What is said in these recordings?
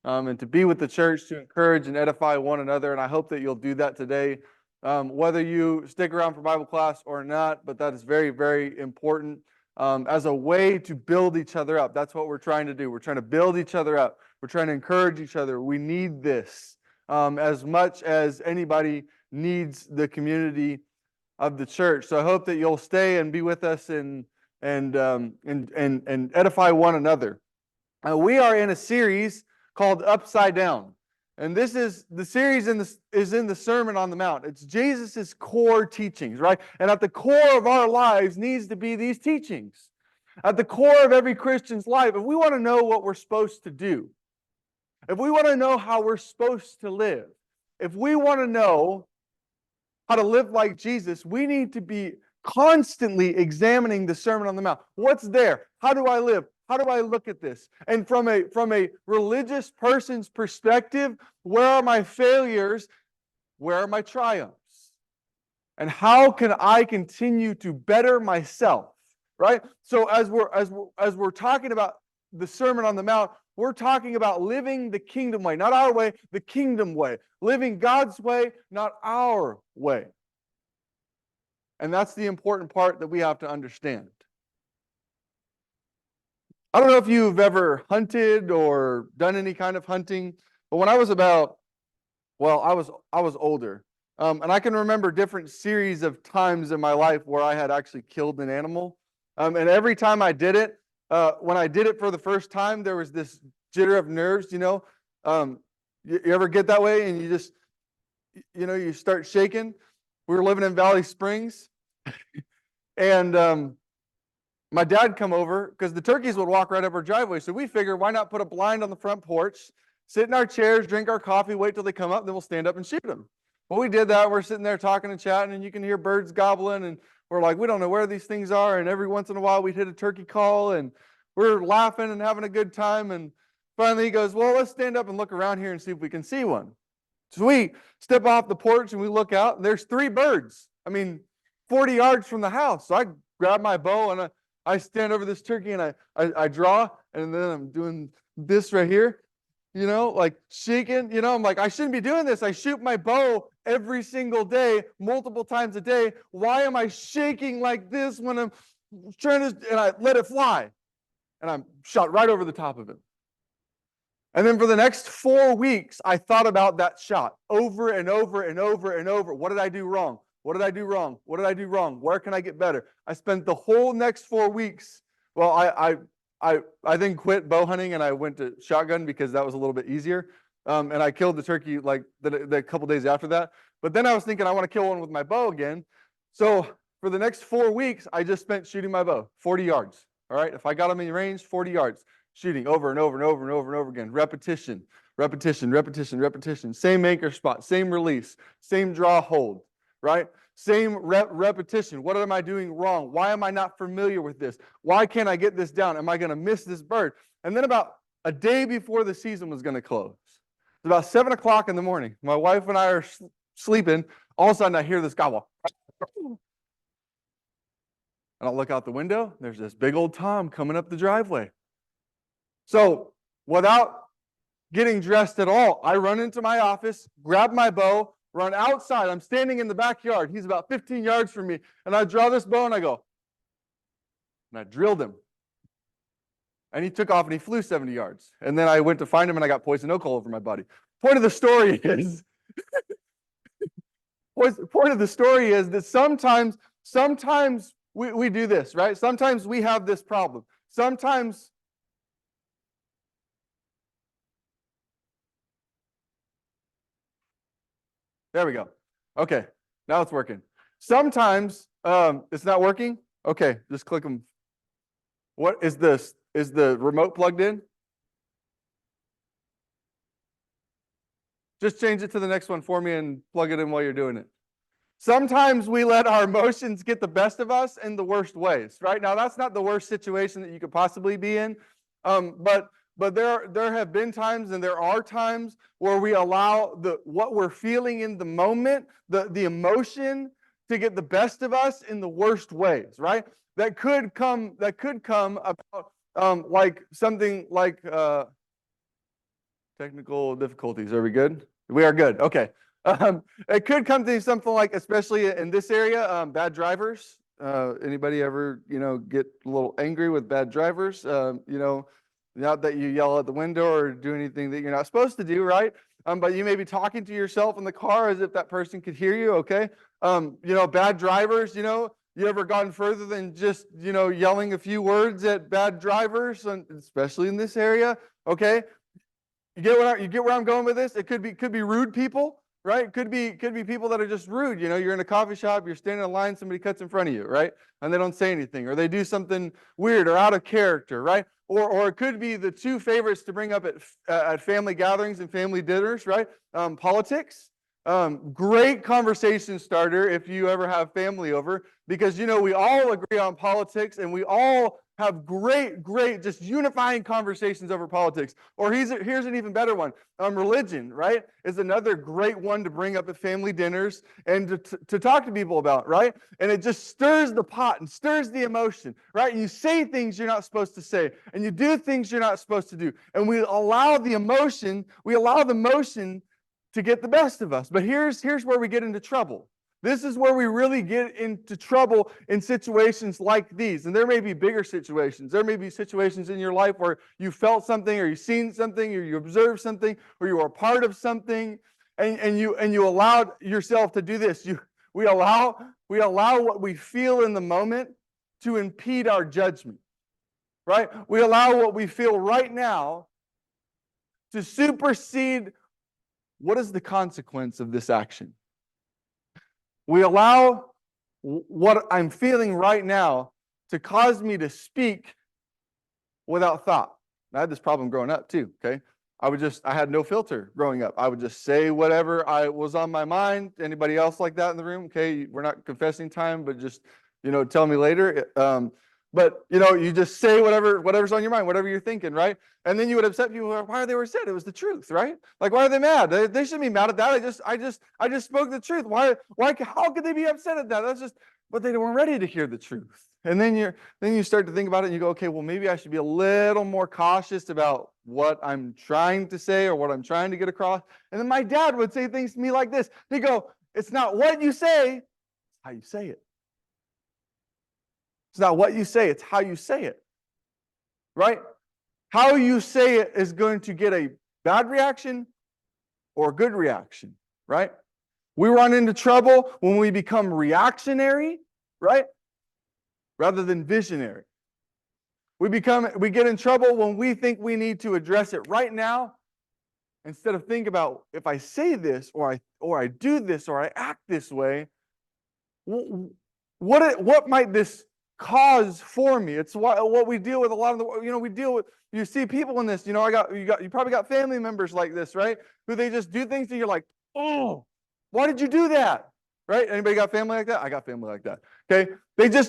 and to be with the church, to encourage and edify one another. And I hope that you'll do that today, whether you stick around for Bible class or not. But that is very, very important as a way to build each other up. That's what we're trying to do. We're trying to build each other up. We're trying to encourage each other. We need this as much as anybody needs the community of the church. So I hope that you'll stay and be with us and edify one another. We are in a series called Upside Down. And this is the series is in the Sermon on the Mount. It's Jesus's core teachings, right? And at the core of our lives needs to be these teachings. At the core of every Christian's life, if we want to know what we're supposed to do, if we want to know how we're supposed to live, if we want to know how to live like Jesus, we need to be constantly examining the Sermon on the Mount. What's there? How do I live? How do I look at this? And from a religious person's perspective, where are my failures? Where are my triumphs? And how can I continue to better myself? Right? So as we're talking about the Sermon on the Mount, we're talking about living the kingdom way, not our way, the kingdom way. Living God's way, not our way. And that's the important part that we have to understand. I don't know if you've ever hunted or done any kind of hunting, but when I was I was older. And I can remember different series of times in my life where I had actually killed an animal. And every time I did it, when I did it for the first time, there was this jitter of nerves, you know. You ever get that way and you just, you start shaking? We were living in Valley Springs. And my dad come over because the turkeys would walk right up our driveway. So we figured, why not put a blind on the front porch, sit in our chairs, drink our coffee, wait till they come up, then we'll stand up and shoot them. Well, we did that. We're sitting there talking and chatting, and you can hear birds gobbling, and we're like, we don't know where these things are. And every once in a while, we'd hit a turkey call, and we're laughing and having a good time. And finally, he goes, well, let's stand up and look around here and see if we can see one. So we step off the porch, and we look out, and there's 3 birds. 40 yards from the house. So I grab my bow, and I stand over this turkey and I draw, and then I'm doing this right here, like shaking. I'm like, I shouldn't be doing this. I shoot my bow every single day, multiple times a day. Why am I shaking like this when I'm trying to, and I let it fly, and I'm shot right over the top of it. And then for the next 4 weeks, I thought about that shot over and over and over and over. What did I do wrong? What did I do wrong? What did I do wrong? Where can I get better? I spent the whole next 4 weeks. Well, I then quit bow hunting and I went to shotgun because that was a little bit easier. And I killed the turkey like the couple days after that. But then I was thinking I want to kill one with my bow again. So for the next 4 weeks, I just spent shooting my bow 40 yards. All right. If I got them in range, 40 yards, shooting over and over and over and over and over again. Repetition, repetition, repetition, repetition. Same anchor spot, same release, same draw hold. Right? Same repetition. What am I doing wrong? Why am I not familiar with this? Why can't I get this down? Am I going to miss this bird? And then about a day before the season was going to close, it's about 7 o'clock in the morning. My wife and I are sleeping. All of a sudden, I hear this gobble. And I'll look out the window. There's this big old tom coming up the driveway. So without getting dressed at all, I run into my office, grab my bow, run outside. I'm standing in the backyard. He's about 15 yards from me. And I draw this bow and I go. And I drilled him. And he took off and he flew 70 yards. And then I went to find him and I got poison oak all over my body. Point of the story is that sometimes we do this, right? Sometimes we have this problem. Sometimes there we go. Okay, now it's working. Sometimes it's not working. Okay, just click them. What is this? Is the remote plugged in? Just change it to the next one for me and plug it in while you're doing it. Sometimes we let our emotions get the best of us in the worst ways, right? Now, that's not the worst situation that you could possibly be in, but there have been times and there are times where we allow what we're feeling in the moment, the emotion, to get the best of us in the worst ways, right? That could come about like something like Technical difficulties. Are we good? We are good. Okay. It could come to something like, especially in this area, bad drivers. Anybody ever, get a little angry with bad drivers? Not that you yell out the window or do anything that you're not supposed to do, right? But you may be talking to yourself in the car as if that person could hear you, okay? Bad drivers, you ever gone further than just, yelling a few words at bad drivers, and especially in this area, okay? You get where I'm going with this? It could be rude people, right? Could be people that are just rude. You're in a coffee shop, you're standing in line, somebody cuts in front of you, right? And they don't say anything, or they do something weird or out of character, right? Or it could be the two favorites to bring up at family gatherings and family dinners, right? Politics. Great conversation starter if you ever have family over, because we all agree on politics and we all have great, just unifying conversations over politics. Or here's an even better one. Religion, right, is another great one to bring up at family dinners and to talk to people about, right? And it just stirs the pot and stirs the emotion, right? You say things you're not supposed to say, and you do things you're not supposed to do. And we allow the motion to get the best of us. But here's where we get into trouble. This is where we really get into trouble in situations like these. And there may be bigger situations. There may be situations in your life where you felt something, or you've seen something, or you observed something, or you were a part of something, and you allowed yourself to do this. We allow what we feel in the moment to impede our judgment. Right? We allow what we feel right now to supersede what is the consequence of this action. We allow what I'm feeling right now to cause me to speak without thought. I had this problem growing up too, okay? I had no filter growing up. I would just say whatever was on my mind. Anybody else like that in the room? Okay, we're not confessing time, but just, tell me later. But, you just say whatever's on your mind, whatever you're thinking, right? And then you would upset people. Why are they upset? It was the truth, right? Like, why are they mad? They shouldn't be mad at that. I just spoke the truth. How could they be upset at that? But they weren't ready to hear the truth. And then you start to think about it and you go, okay, well, maybe I should be a little more cautious about what I'm trying to say or what I'm trying to get across. And then my dad would say things to me like this. He'd go, it's not what you say, it's how you say it. It's not what you say, it's how you say it, right? How you say it is going to get a bad reaction or a good reaction, right? We run into trouble when we become reactionary, right? Rather than visionary. We get in trouble when we think we need to address it right now, instead of think about, if I say this or I do this or I act this way, what might this cause for me? It's what we deal with a lot of the, you see people in this, you probably got family members like this, right? Who they just do things that you're like, oh, why did you do that? Right? Anybody got family like that? I got family like that. Okay.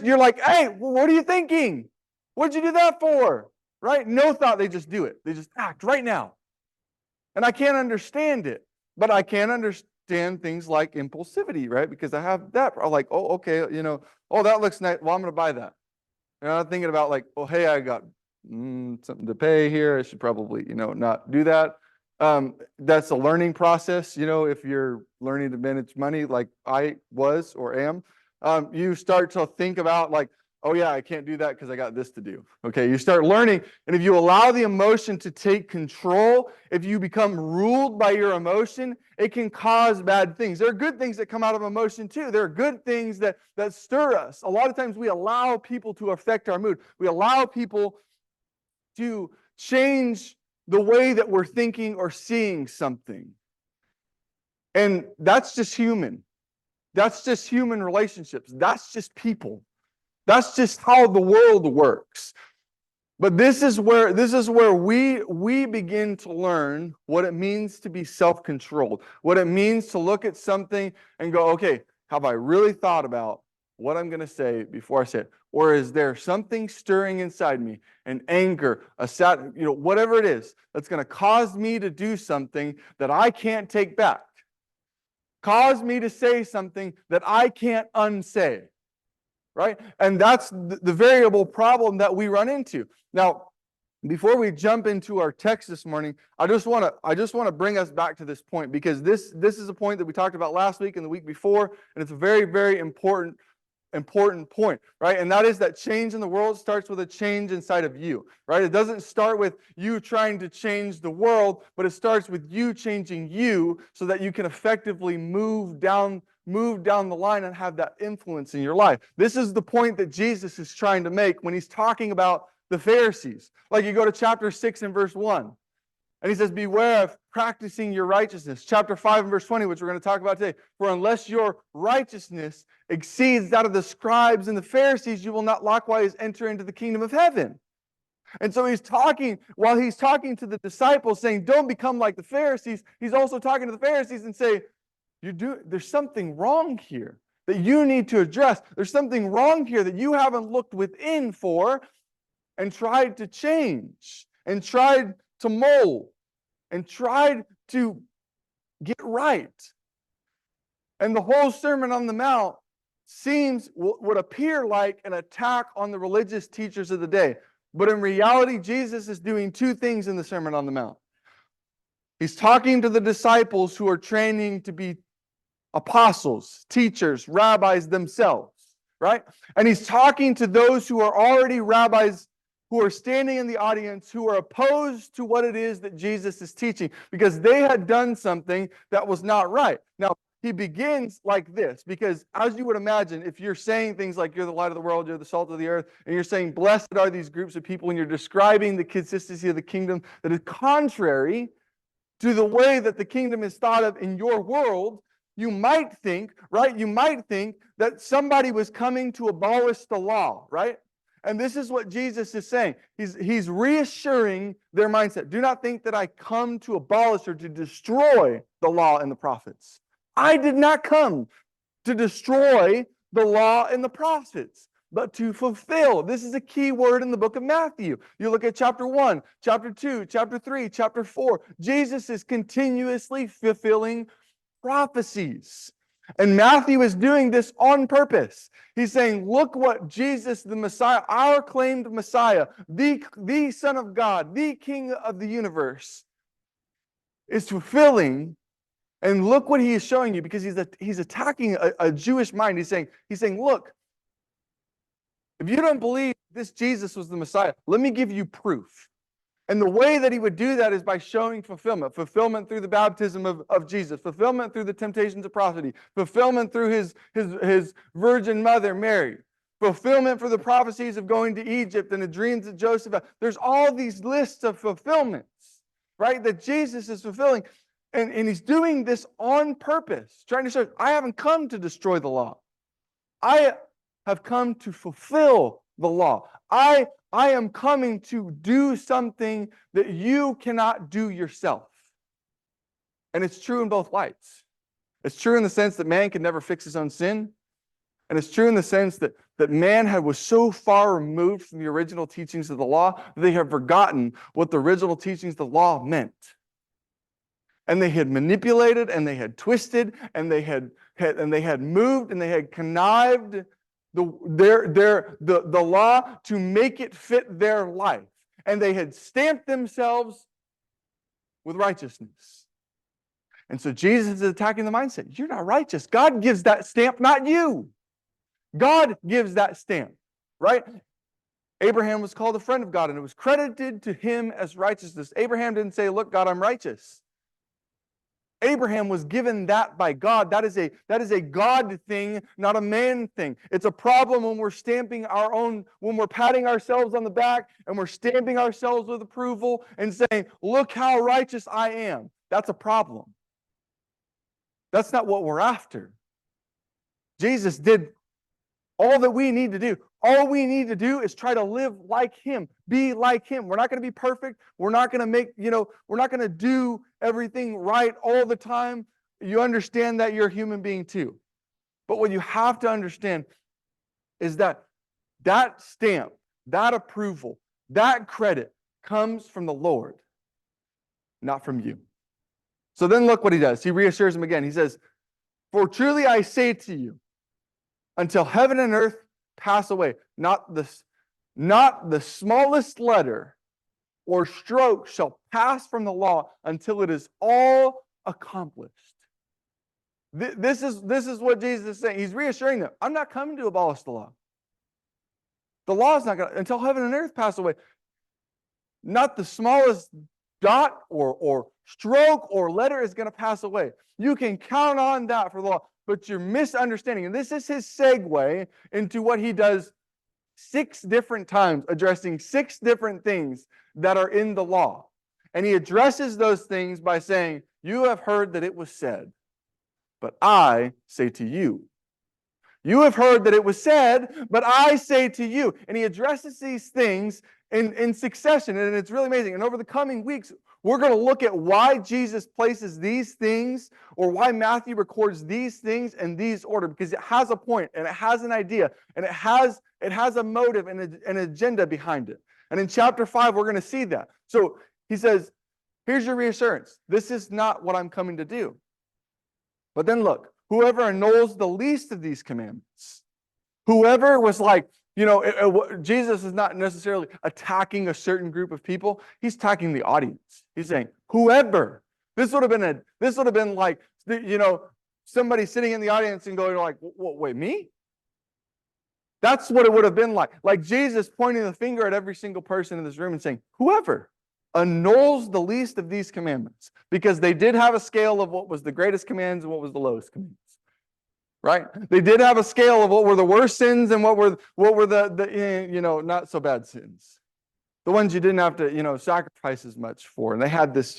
You're like, hey, what are you thinking? What'd you do that for? Right? No thought, they just do it. They just act right now. And I can't understand it, but I can understand things like impulsivity, right? Because I have that. I'm like, oh, okay, oh, that looks nice. Well, I'm going to buy that. And I'm thinking about like, oh, hey, I got something to pay here. I should probably, not do that. That's a learning process. If you're learning to manage money like I was or am, you start to think about like, oh yeah, I can't do that because I got this to do. Okay, you start learning, and if you allow the emotion to take control, if you become ruled by your emotion, it can cause bad things. There are good things that come out of emotion too. There are good things that stir us. A lot of times we allow people to affect our mood. We allow people to change the way that we're thinking or seeing something. And that's just human. That's just human relationships. That's just people. That's just how the world works. But this is where we begin to learn what it means to be self-controlled, what it means to look at something and go, okay, have I really thought about what I'm going to say before I say it? Or is there something stirring inside me, an anger, whatever it is, that's going to cause me to do something that I can't take back? Cause me to say something that I can't unsay. Right? And that's the variable problem that we run into. Now, Before we jump into our text this morning, I just want to bring us back to this point, because this is a point that we talked about last week and the week before, and it's a very, very important point, right? And that is that change in the world starts with a change inside of you, right? It doesn't start with you trying to change the world, but it starts with you changing you so that you can effectively move down the line and have that influence in your life. This is the point that Jesus is trying to make when he's talking about the Pharisees. Like, you go to chapter 6 and verse 1. And he says, beware of practicing your righteousness. Chapter 5 and verse 20, which we're going to talk about today. For unless your righteousness exceeds that of the scribes and the Pharisees, you will not likewise enter into the kingdom of heaven. And so while he's talking to the disciples, saying, don't become like the Pharisees, he's also talking to the Pharisees and say, there's something wrong here that you need to address. There's something wrong here that you haven't looked within for and tried to change and tried to mold and tried to get right. And the whole Sermon on the Mount would appear like an attack on the religious teachers of the day. But in reality, Jesus is doing two things in the Sermon on the Mount. He's talking to the disciples who are training to be apostles, teachers, rabbis themselves, right? And he's talking to those who are already rabbis, who are standing in the audience, who are opposed to what it is that Jesus is teaching, because they had done something that was not right. Now, he begins like this, because as you would imagine, if you're saying things like you're the light of the world, you're the salt of the earth, and you're saying blessed are these groups of people, and you're describing the consistency of the kingdom that is contrary to the way that the kingdom is thought of in your world, you might think, right? You might think that somebody was coming to abolish the law, right? And this is what Jesus is saying. He's reassuring their mindset. Do not think that I come to abolish or to destroy the law and the prophets. I did not come to destroy the law and the prophets, but to fulfill. This is a key word in the book of Matthew. You look at chapter 1, chapter 2, chapter 3, chapter 4. Jesus is continuously fulfilling prophecies. And Matthew is doing this on purpose. He's saying, look what Jesus, the Messiah, our claimed Messiah, the Son of God, the King of the universe, is fulfilling. And look what he is showing you, because he's attacking a Jewish mind. He's saying, look, if you don't believe this Jesus was the Messiah, let me give you proof. And the way that he would do that is by showing fulfillment. Fulfillment through the baptism of Jesus. Fulfillment through the temptations of prophecy. Fulfillment through his virgin mother, Mary. Fulfillment for the prophecies of going to Egypt and the dreams that Joseph had. There's all these lists of fulfillments, right, that Jesus is fulfilling. And he's doing this on purpose, trying to show, I haven't come to destroy the law. I have come to fulfill the law. I am coming to do something that you cannot do yourself. And it's true in both lights. It's true in the sense that man can never fix his own sin. And it's true in the sense that man was so far removed from the original teachings of the law, they have forgotten what the original teachings of the law meant. And they had manipulated, and they had twisted, and they had moved, and they had connived the law to make it fit their life. And they had stamped themselves with righteousness. And so Jesus is attacking the mindset. You're not righteous. God gives that stamp, not you. God gives that stamp, right? Abraham was called a friend of God, and it was credited to him as righteousness. Abraham didn't say, look, God, I'm righteous. Abraham was given that by God. That is a God thing, not a man thing. It's a problem when we're when we're patting ourselves on the back and we're stamping ourselves with approval and saying, look how righteous I am. That's a problem. That's not what we're after. Jesus did all that we need to do. All we need to do is try to live like him, be like him. We're not going to be perfect. We're not going to we're not going to do everything right all the time. You understand that you're a human being too. But what you have to understand is that stamp, that approval, that credit comes from the Lord, not from you. So then look what he does. He reassures him again. He says, for truly I say to you, until heaven and earth pass away, not the smallest letter or stroke shall pass from the law until it is all accomplished. This is what Jesus is saying. He's reassuring them. I'm not coming to abolish the law. The law is not going to, until heaven and earth pass away. Not the smallest dot or stroke or letter is going to pass away. You can count on that for the law, but you're misunderstanding. And this is his segue into what he does 6 different times, addressing 6 different things that are in the law. And he addresses those things by saying, you have heard that it was said, but I say to you. You have heard that it was said, but I say to you. And he addresses these things in succession, and it's really amazing. And over the coming weeks, we're going to look at why Jesus places these things, or why Matthew records these things in these order, because it has a point, and it has an idea, and it has a motive and an agenda behind it. And in chapter 5, we're going to see that. So he says, here's your reassurance. This is not what I'm coming to do. But then look, whoever annuls the least of these commandments, whoever was like, Jesus is not necessarily attacking a certain group of people. He's attacking the audience. He's saying, whoever. This would have been like, somebody sitting in the audience and going like, wait, me? That's what it would have been like. Like Jesus pointing the finger at every single person in this room and saying, whoever annuls the least of these commandments, because they did have a scale of what was the greatest commands and what was the lowest commands. Right? They did have a scale of what were the worst sins and what were the not so bad sins. The ones you didn't have to, sacrifice as much for. And they had this,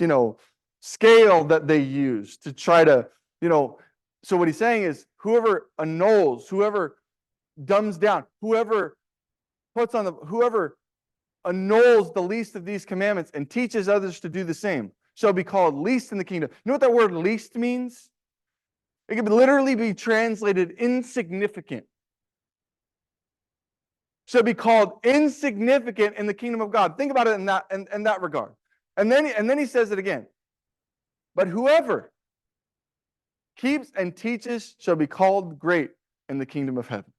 scale that they used to try to, so what he's saying is whoever annuls, whoever dumbs down, whoever annuls the least of these commandments and teaches others to do the same shall be called least in the kingdom. You know what that word least means? It could literally be translated insignificant. Shall be called insignificant in the kingdom of God. Think about it in that regard. And then he says it again. But whoever keeps and teaches shall be called great in the kingdom of heaven.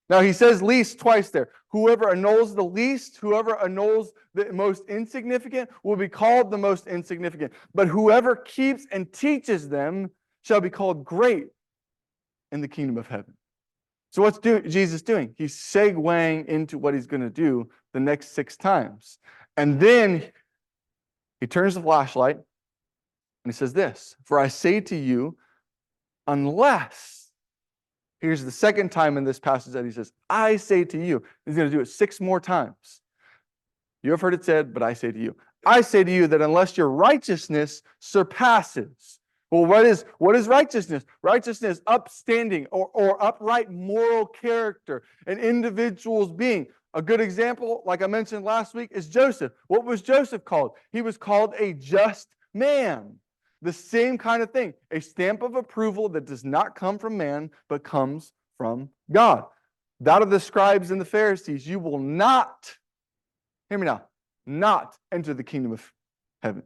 Now he says least twice there. Whoever annuls the least, whoever annuls the most insignificant will be called the most insignificant. But whoever keeps and teaches them shall be called great in the kingdom of heaven. So what's Jesus doing? He's segueing into what he's going to do the next 6 times. And then he turns the flashlight and he says this, for I say to you, unless, here's the second time in this passage that he says, I say to you. He's going to do it 6 more times. You have heard it said, but I say to you. I say to you that unless your righteousness surpasses. Well, what is righteousness? Righteousness, upstanding or upright moral character, an individual's being. A good example, like I mentioned last week, is Joseph. What was Joseph called? He was called a just man. The same kind of thing, a stamp of approval that does not come from man, but comes from God. That of the scribes and the Pharisees, you will not, hear me now, not enter the kingdom of heaven.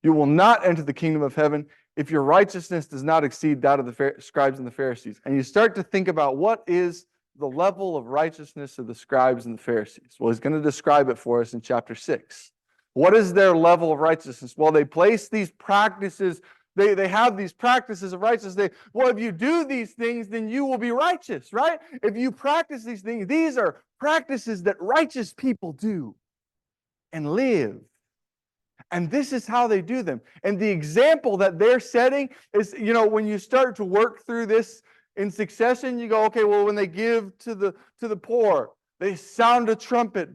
You will not enter the kingdom of heaven if your righteousness does not exceed that of the scribes and the Pharisees. And you start to think about what is the level of righteousness of the scribes and the Pharisees. Well, he's going to describe it for us in chapter 6. What is their level of righteousness? Well, they place these practices, they have these practices of righteousness. Well, if you do these things, then you will be righteous, right? If you practice these things, these are practices that righteous people do and live. And this is how they do them. And the example that they're setting is, when you start to work through this in succession, you go, okay, well, when they give to the poor, they sound a trumpet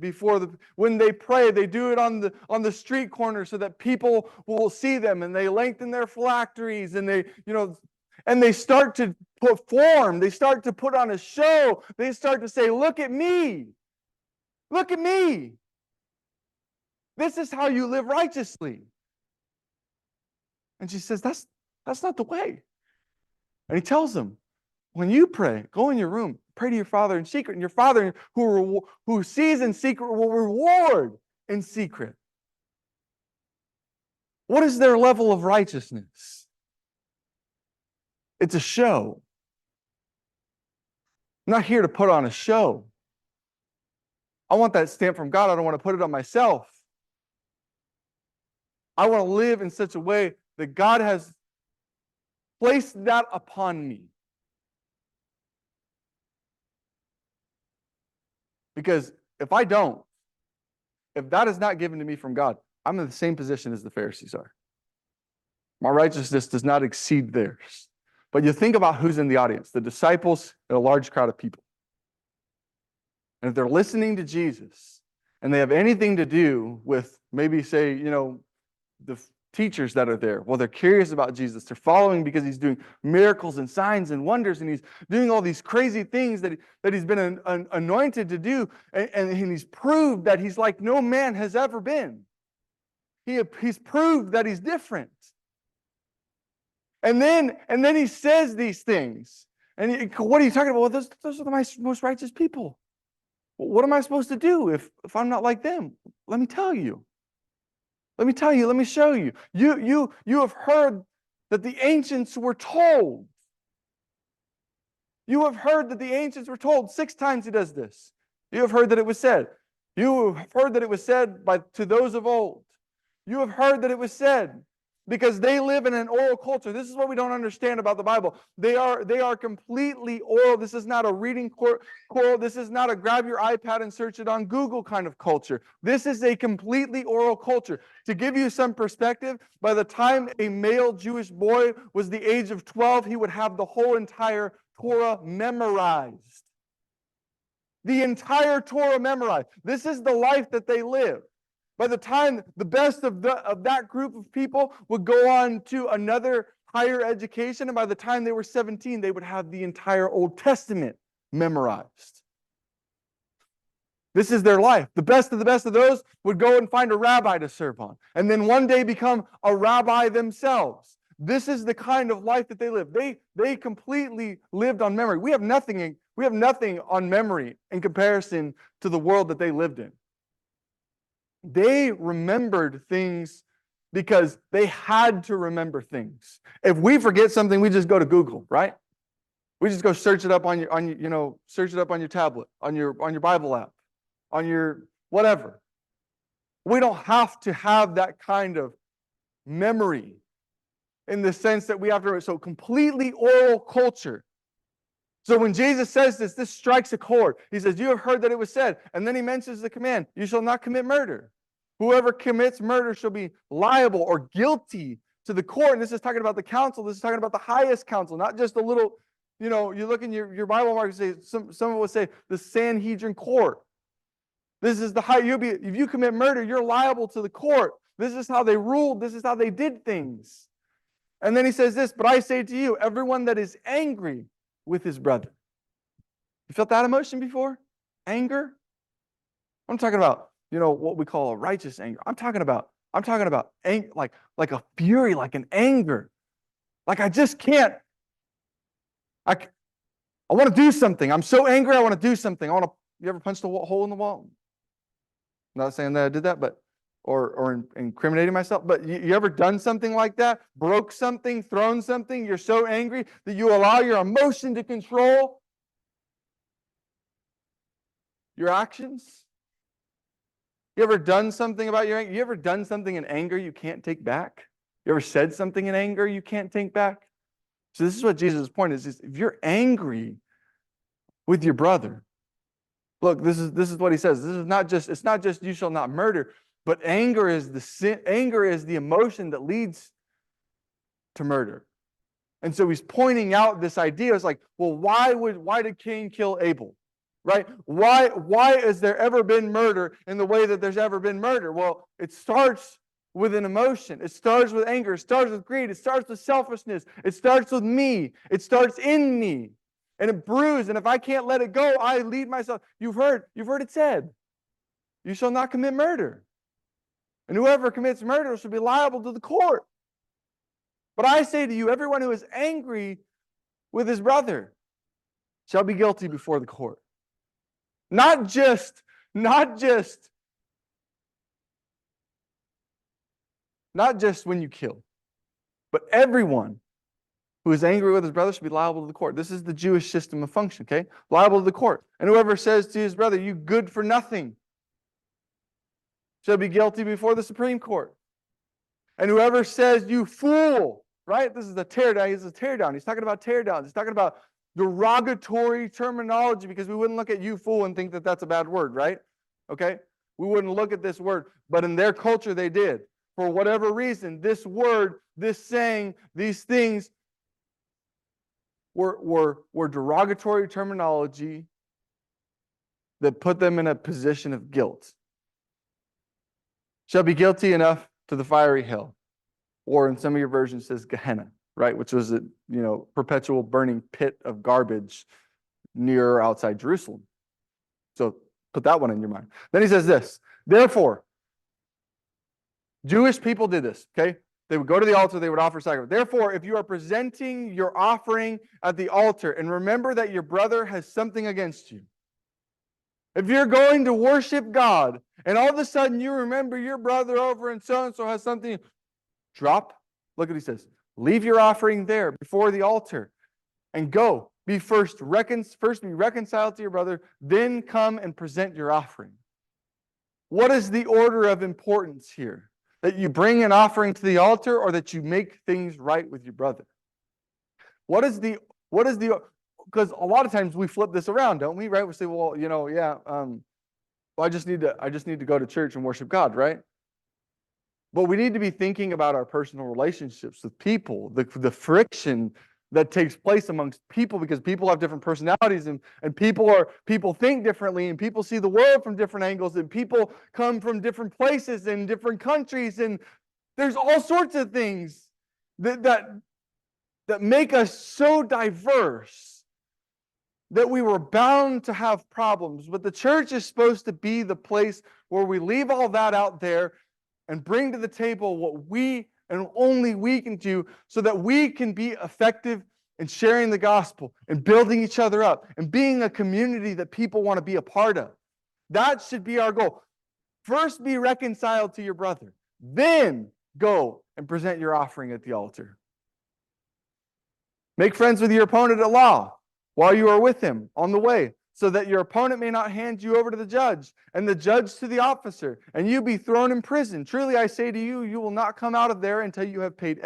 when they pray, they do it on the street corner so that people will see them, and they lengthen their phylacteries, and they start to perform, they start to put on a show, they start to say, look at me. Look at me. This is how you live righteously. And she says, that's not the way. And he tells them, when you pray, go in your room, pray to your Father in secret, and your Father who sees in secret will reward in secret. What is their level of righteousness? It's a show. I'm not here to put on a show. I want that stamp from God. I don't want to put it on myself. I want to live in such a way that God has placed that upon me. Because if I don't, if that is not given to me from God, I'm in the same position as the Pharisees are. My righteousness does not exceed theirs. But you think about who's in the audience, the disciples and a large crowd of people. And if they're listening to Jesus and they have anything to do with maybe say, the teachers that are there, well, they're curious about Jesus. They're following because he's doing miracles and signs and wonders, and he's doing all these crazy things that he's been anointed to do, and he's proved that he's like no man has ever been. He's proved that he's different. And then he says these things. And what are you talking about? Well, those are my most righteous people. What am I supposed to do if I'm not like them? Let me tell you. Let me show you. You have heard that the ancients were told. You have heard that the ancients were told. 6 times he does this. You have heard that it was said. You have heard that it was said to those of old. You have heard that it was said, because they live in an oral culture. This is what we don't understand about the Bible. They are completely oral. This is not a reading choral. This is not a grab your iPad and search it on Google kind of culture. This is a completely oral culture. To give you some perspective, by the time a male Jewish boy was the age of 12, he would have the whole entire Torah memorized. The entire Torah memorized. This is the life that they live. By the time the best of that group of people would go on to another higher education, and by the time they were 17, they would have the entire Old Testament memorized. This is their life. The best of those would go and find a rabbi to serve on, and then one day become a rabbi themselves. This is the kind of life that they live. They completely lived on memory. We have nothing on memory in comparison to the world that they lived in. They remembered things because they had to remember things. If we forget something, we just go to Google, right? We just go search it up on your search it up on your tablet, on your Bible app, on your whatever. We don't have to have that kind of memory in the sense that we have to. So completely oral culture. So when Jesus says this strikes a chord. He says, you have heard that it was said. And then he mentions the command, you shall not commit murder. Whoever commits murder shall be liable or guilty to the court. And this is talking about the council. This is talking about the highest council, not just a little, you look in your Bible mark and say, some would say the Sanhedrin court. This is the high, if you commit murder, you're liable to the court. This is how they ruled. This is how they did things. And then he says this, but I say to you, everyone that is angry with his brother. You felt that emotion before? Anger? I'm talking about, what we call a righteous anger. I'm talking about anger, like a fury, like an anger. Like I just can't. I want to do something. I'm so angry, I want to do something. You ever punched a hole in the wall? I'm not saying that I did that, but or incriminating myself. But you ever done something like that? Broke something, thrown something? You're so angry that you allow your emotion to control your actions? You ever done something about your anger? You ever done something in anger you can't take back? You ever said something in anger you can't take back? So this is what Jesus' point is if you're angry with your brother, look, this is what he says. It's not just you shall not murder. But anger is the sin. Anger is the emotion that leads to murder. And so he's pointing out this idea. It's like, well, why did Cain kill Abel? Right? Why has there ever been murder in the way that there's ever been murder? Well, it starts with an emotion. It starts with anger. It starts with greed. It starts with selfishness. It starts with me. It starts in me. And it brews. And if I can't let it go, I lead myself. You've heard it said, you shall not commit murder. And whoever commits murder shall be liable to the court. But I say to you, everyone who is angry with his brother shall be guilty before the court. Not just when you kill, but everyone who is angry with his brother should be liable to the court. This is the Jewish system of function, okay? Liable to the court. And whoever says to his brother, you good for nothing, shall be guilty before the Supreme Court. And whoever says, you fool, right? This is a tear down. He's a tear down. He's talking about tear downs. He's talking about derogatory terminology, because we wouldn't look at you fool and think that that's a bad word, right? Okay? We wouldn't look at this word, but in their culture they did. For whatever reason, this word, this saying, these things were derogatory terminology that put them in a position of guilt. Shall be guilty enough to the fiery hell. Or in some of your versions says Gehenna, right? Which was a perpetual burning pit of garbage near or outside Jerusalem. So put that one in your mind. Then he says this, therefore, Jewish people did this, okay? They would go to the altar, they would offer sacrifice. Therefore, if you are presenting your offering at the altar, and remember that your brother has something against you. If you're going to worship God, and all of a sudden you remember your brother over and so has something, drop. Look what he says. Leave your offering there before the altar and go. First be reconciled to your brother, then come and present your offering. What is the order of importance here? That you bring an offering to the altar, or that you make things right with your brother? What is the because a lot of times we flip this around, don't we? Right? We say, well, I just need to go to church and worship God, right? But we need to be thinking about our personal relationships with people, the friction that takes place amongst people, because people have different personalities, and people think differently, and people see the world from different angles, and people come from different places and different countries, and there's all sorts of things that make us so diverse that we were bound to have problems. But the church is supposed to be the place where we leave all that out there and bring to the table what we and only we can do, so that we can be effective in sharing the gospel and building each other up and being a community that people want to be a part of. That should be our goal. First, be reconciled to your brother. Then go and present your offering at the altar. Make friends with your opponent at law while you are with him on the way, so that your opponent may not hand you over to the judge, and the judge to the officer, and you be thrown in prison. Truly I say to you, you will not come out of there until you have paid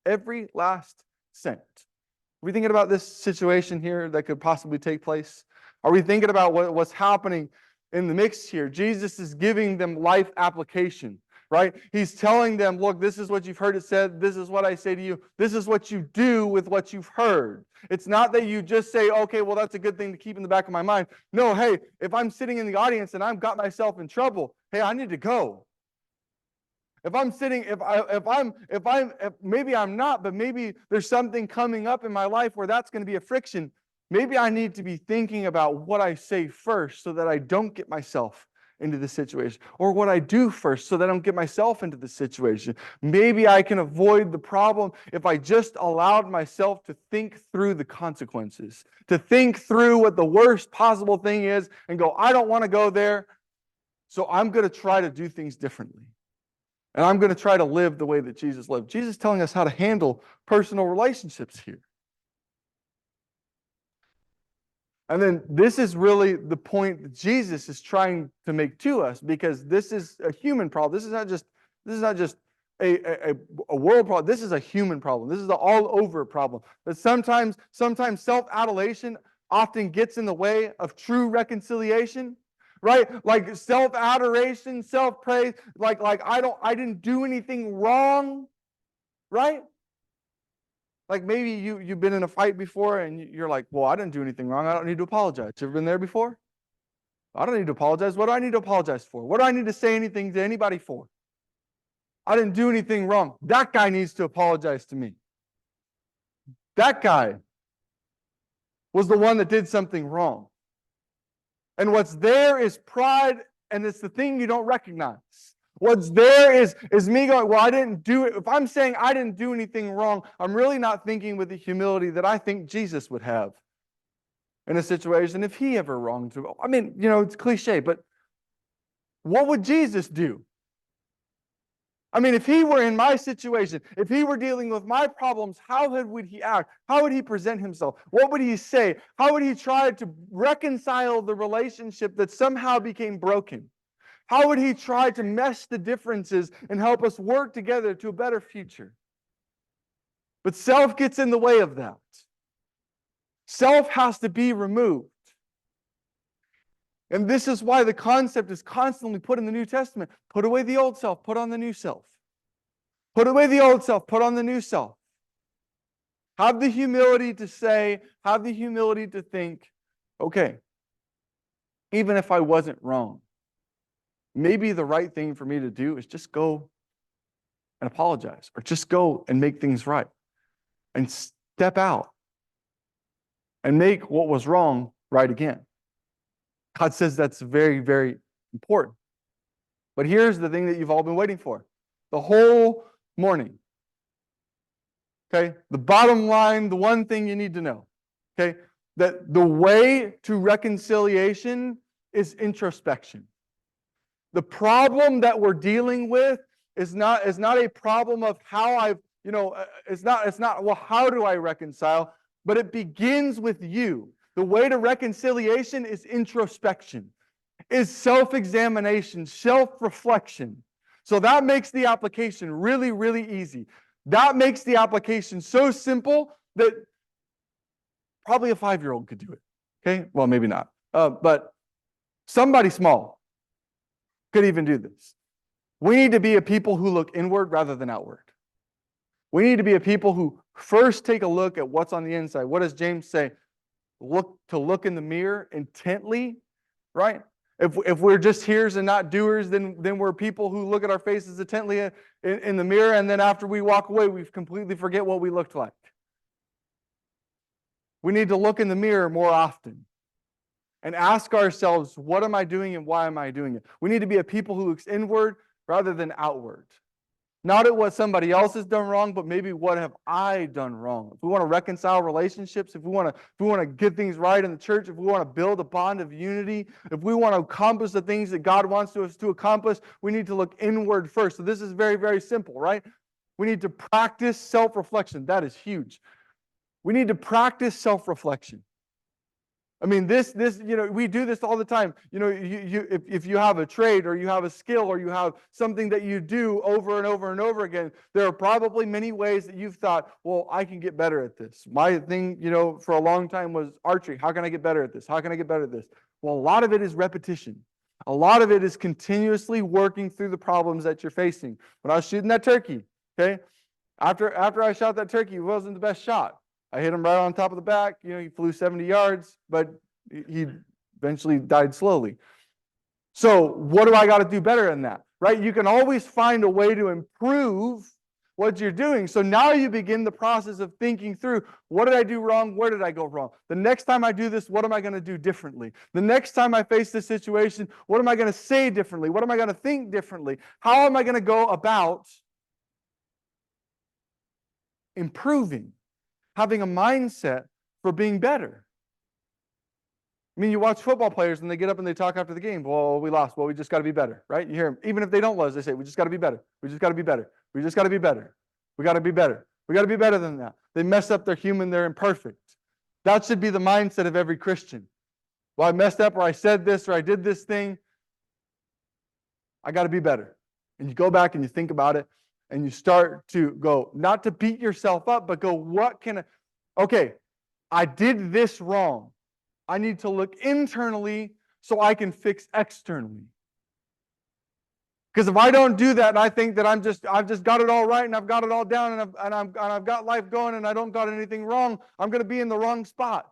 every last cent. Are we thinking about this situation here that could possibly take place? Are we thinking about what's happening in the mix here? Jesus is giving them life application, right? He's telling them, look, this is what you've heard it said. This is what I say to you. This is what you do with what you've heard. It's not that you just say, okay, well, that's a good thing to keep in the back of my mind. No, hey, if I'm sitting in the audience and I've got myself in trouble, hey, I need to go. If I'm sitting, if maybe I'm not, but maybe there's something coming up in my life where that's going to be a friction. Maybe I need to be thinking about what I say first, so that I don't get myself into the situation, or what I do first so that I don't get myself into the situation. Maybe I can avoid the problem if I just allowed myself to think through the consequences, to think through what the worst possible thing is and go, I don't want to go there, so I'm going to try to do things differently. And I'm going to try to live the way that Jesus lived. Jesus is telling us how to handle personal relationships here. And then this is really the point that Jesus is trying to make to us, because this is a human problem. This is not just a world problem. This is a human problem. This is an all-over problem. But sometimes self-adulation often gets in the way of true reconciliation, right? Like self-adoration, self-praise, like I didn't do anything wrong, right? Like maybe you've been in a fight before and you're like, well, I didn't do anything wrong. I don't need to apologize. You ever been there before? I don't need to apologize. What do I need to apologize for? What do I need to say anything to anybody for? I didn't do anything wrong. That guy needs to apologize to me. That guy was the one that did something wrong. And what's there is pride, and it's the thing you don't recognize. What's there is me going, well, I didn't do it. If I'm saying I didn't do anything wrong, I'm really not thinking with the humility that I think Jesus would have in a situation if he ever wronged you. I mean, it's cliche, but what would Jesus do? I mean, if he were in my situation, if he were dealing with my problems, how would he act? How would he present himself? What would he say? How would he try to reconcile the relationship that somehow became broken? How would he try to mesh the differences and help us work together to a better future? But self gets in the way of that. Self has to be removed. And this is why the concept is constantly put in the New Testament. Put away the old self, put on the new self. Put away the old self, put on the new self. Have the humility to say, have the humility to think, okay, even if I wasn't wrong, maybe the right thing for me to do is just go and apologize, or just go and make things right, and step out and make what was wrong right again. God says that's very, very important. But here's the thing that you've all been waiting for the whole morning. Okay? The bottom line, the one thing you need to know. Okay? That the way to reconciliation is introspection. The problem that we're dealing with is not a problem of how I've, it's not, well, how do I reconcile? But it begins with you. The way to reconciliation is introspection, is self-examination, self-reflection. So that makes the application really, really easy. That makes the application so simple that probably a 5-year-old could do it. Okay? Well, maybe not. But somebody small could even do this. We need to be a people who look inward rather than outward. We need to be a people who first take a look at what's on the inside. What does James say? Look in the mirror intently, right? If we're just hearers and not doers, then we're people who look at our faces intently in the mirror, and then after we walk away, we completely forget what we looked like. We need to look in the mirror more often and ask ourselves, what am I doing and why am I doing it? We need to be a people who looks inward rather than outward. Not at what somebody else has done wrong, but maybe what have I done wrong. If we want to reconcile relationships, if we want to get things right in the church, if we want to build a bond of unity, if we want to accomplish the things that God wants us to accomplish, we need to look inward first. So this is very, very simple, right? We need to practice self-reflection. That is huge. We need to practice self-reflection. I mean, this, we do this all the time. If you have a trade or you have a skill or you have something that you do over and over and over again, there are probably many ways that you've thought, well, I can get better at this. My thing, for a long time was archery. How can I get better at this? How can I get better at this? Well, a lot of it is repetition. A lot of it is continuously working through the problems that you're facing. When I was shooting that turkey, okay, after I shot that turkey, it wasn't the best shot. I hit him right on top of the back. He flew 70 yards, but he eventually died slowly. So what do I got to do better than that? Right? You can always find a way to improve what you're doing. So now you begin the process of thinking through, what did I do wrong? Where did I go wrong? The next time I do this, what am I going to do differently? The next time I face this situation, what am I going to say differently? What am I going to think differently? How am I going to go about improving? Having a mindset for being better. I mean, you watch football players and they get up and they talk after the game. Well, we lost. Well, we just got to be better, right? You hear them. Even if they don't lose, they say, we just got to be better. We just got to be better. We just got to be better. We got to be better. We got to be better than that. They mess up. They're human. They're imperfect. That should be the mindset of every Christian. Well, I messed up, or I said this, or I did this thing. I got to be better. And you go back and you think about it. And you start to go, not to beat yourself up, but go, okay, I did this wrong. I need to look internally so I can fix externally. Because if I don't do that and I think that I've just got it all right and I've got it all down and I've got life going and I don't got anything wrong, I'm going to be in the wrong spot.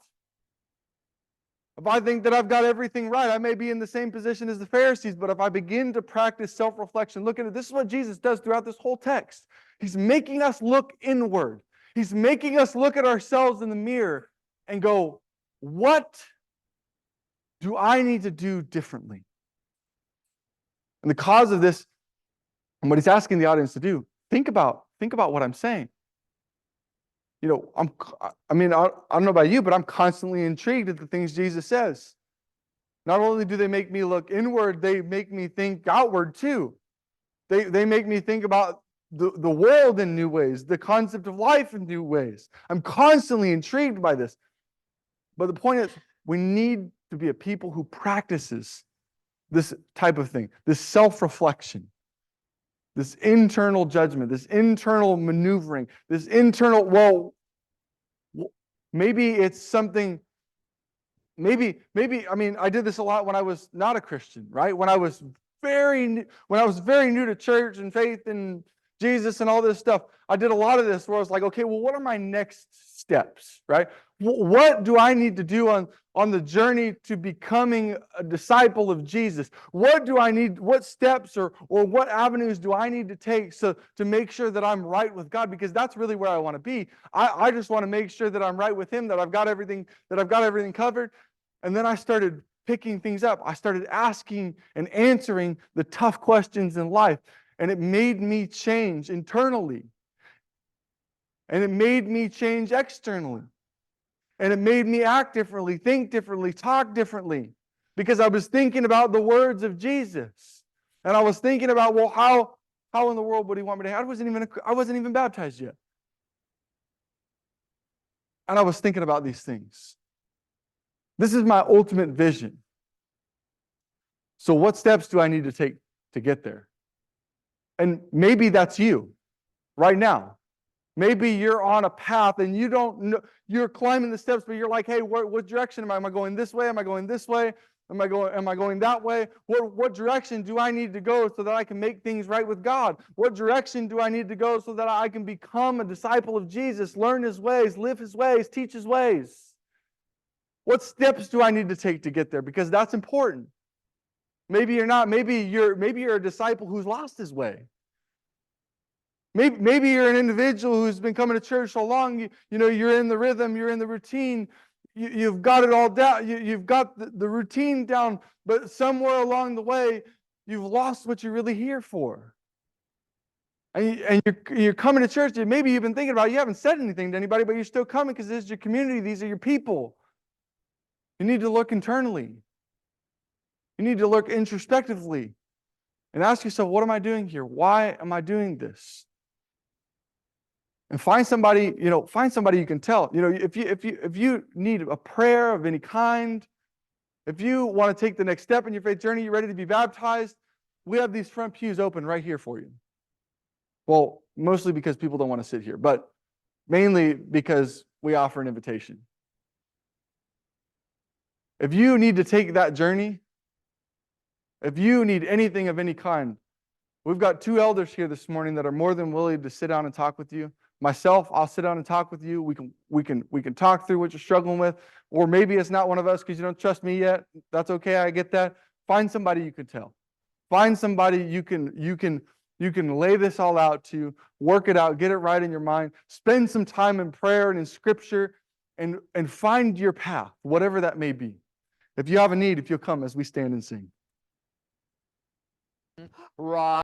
If I think that I've got everything right, I may be in the same position as the Pharisees, but if I begin to practice self-reflection, look at it. This is what Jesus does throughout this whole text. He's making us look inward. He's making us look at ourselves in the mirror and go, what do I need to do differently? And the cause of this, and what he's asking the audience to do, think about what I'm saying. I don't know about you, but I'm constantly intrigued at the things Jesus says. Not only do they make me look inward, they make me think outward too. They make me think about the world in new ways, the concept of life in new ways. I'm constantly intrigued by this. But the point is, we need to be a people who practices this type of thing, this self-reflection, this internal judgment, this internal maneuvering, this internal, well, maybe it's something, maybe, I mean, I did this a lot when I was not a Christian, right? When I was very new to church and faith and Jesus and all this stuff, I did a lot of this where I was like, okay, well, what are my next steps, right? What do I need to do on the journey to becoming a disciple of Jesus? What do I need, what steps or what avenues do I need to take so to make sure that I'm right with God? Because that's really where I want to be. I just want to make sure that I'm right with Him, that I've got everything covered. And then I started picking things up. I started asking and answering the tough questions in life. And it made me change internally. And it made me change externally. And it made me act differently, think differently, talk differently. Because I was thinking about the words of Jesus. And I was thinking about, well, how in the world would He want me to? I wasn't even baptized yet. And I was thinking about these things. This is my ultimate vision. So what steps do I need to take to get there? And maybe that's you right now. Maybe you're on a path and you don't know, you're climbing the steps, but you're like, hey, what direction am I? Am I going this way? Am I going this way? Am I going that way? What direction do I need to go so that I can make things right with God? What direction do I need to go so that I can become a disciple of Jesus, learn His ways, live His ways, teach His ways? What steps do I need to take to get there? Because that's important. Maybe you're not. Maybe you're a disciple who's lost his way. Maybe you're an individual who's been coming to church so long, you're in the rhythm, you're in the routine, you've got it all down, you've got the routine down, but somewhere along the way, you've lost what you're really here for. And you're coming to church, and maybe you've been thinking about it, you haven't said anything to anybody, but you're still coming because this is your community, these are your people. You need to look internally. You need to look introspectively and ask yourself, what am I doing here? Why am I doing this? And find somebody you can tell. If you need a prayer of any kind, if you want to take the next step in your faith journey, you're ready to be baptized, we have these front pews open right here for you. Well, mostly because people don't want to sit here, but mainly because we offer an invitation. If you need to take that journey, if you need anything of any kind, we've got 2 elders here this morning that are more than willing to sit down and talk with you. Myself, I'll sit down and talk with you. We can talk through what you're struggling with, or maybe it's not one of us because you don't trust me yet. That's okay. I get that. Find somebody you can tell. Find somebody you can lay this all out to, work it out, get it right in your mind. Spend some time in prayer and in Scripture, and find your path, whatever that may be. If you have a need, if you'll come as we stand and sing. Right.